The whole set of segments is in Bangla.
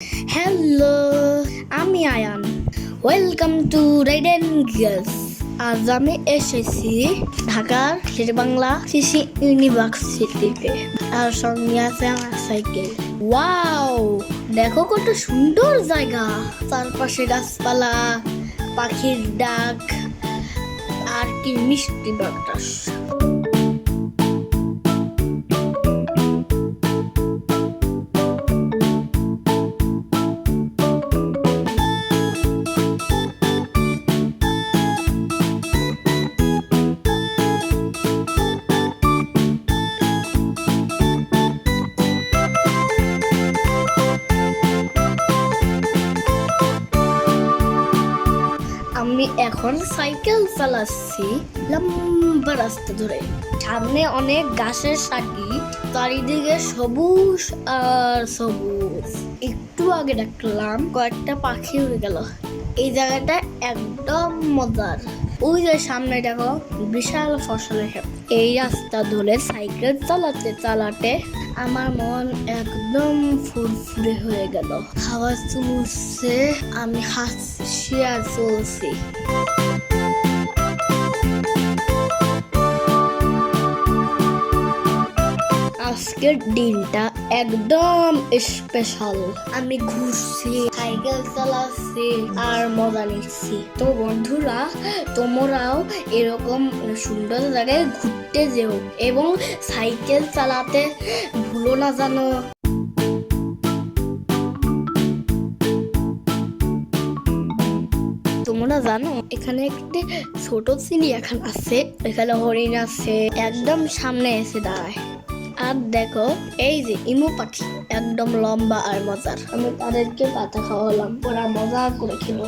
হ্যালো, আমি Ayaan. Welcome to Ride and Giggles. আজ আমি এসেছি ঢাকার শেরেবাংলা কৃষি ইউনিভার্সিটিতে। আর সঙ্গে আছে আমার সাইকেল। ওয়াও, দেখো কত সুন্দর জায়গা। চারপাশে গাছপালা, পাখির ডাক আর কি মিষ্টি বাতাস। আমি এখন সাইকেল চালাচ্ছি লম্বা রাস্তা ধরে। সামনে অনেক গাছের সাথী, চারিদিকে সবুজ আর সবুজ। একটু আগে দেখলাম কয়েকটা পাখি উড়ে গেল। এই জায়গাটা একদম মজার। ওই যে সামনে দেখো বিশাল ফসলের ক্ষেত। এই রাস্তা ধরে সাইকেল চালাতে চালাতে আমার মন একদম ফুরফুরে হয়ে গেল। হাওয়া চলছে, আমি হাসছি আর চলছি। আজকের দিনটা একদম স্পেশাল। আমি ঘুরছি, সাইকেল চালাচ্ছি আর মজা নিচ্ছি। তো বন্ধুরা, তোমরাও এরকম সুন্দর জায়গায় ঘুরতে যেও এবং সাইকেল চালাতে ভুলো না জানো। তোমরা জানো এখানে একটি ছোট চিড়িয়াখানা আছে। এখানে হরিণ আছে, একদম সামনে এসে দাঁড়ায়। আর দেখো এই যে ইমু পাখি, একদম লম্বা আর মজার। আমি তাদেরকে পাতা খাওয়ালাম, ওরা মজা করে খেলো।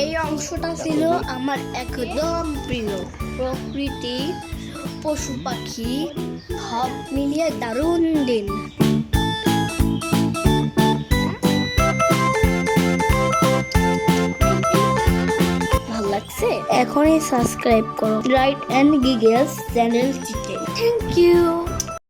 এই অংশটা ছিল আমার একদম প্রিয়। প্রকৃতি, পশু পাখি সব মিলিয়ে দারুণ দিন। এখনই সাবস্ক্রাইব করো রাইড এন্ড গিগলস চ্যানেলটিকে। Thank you.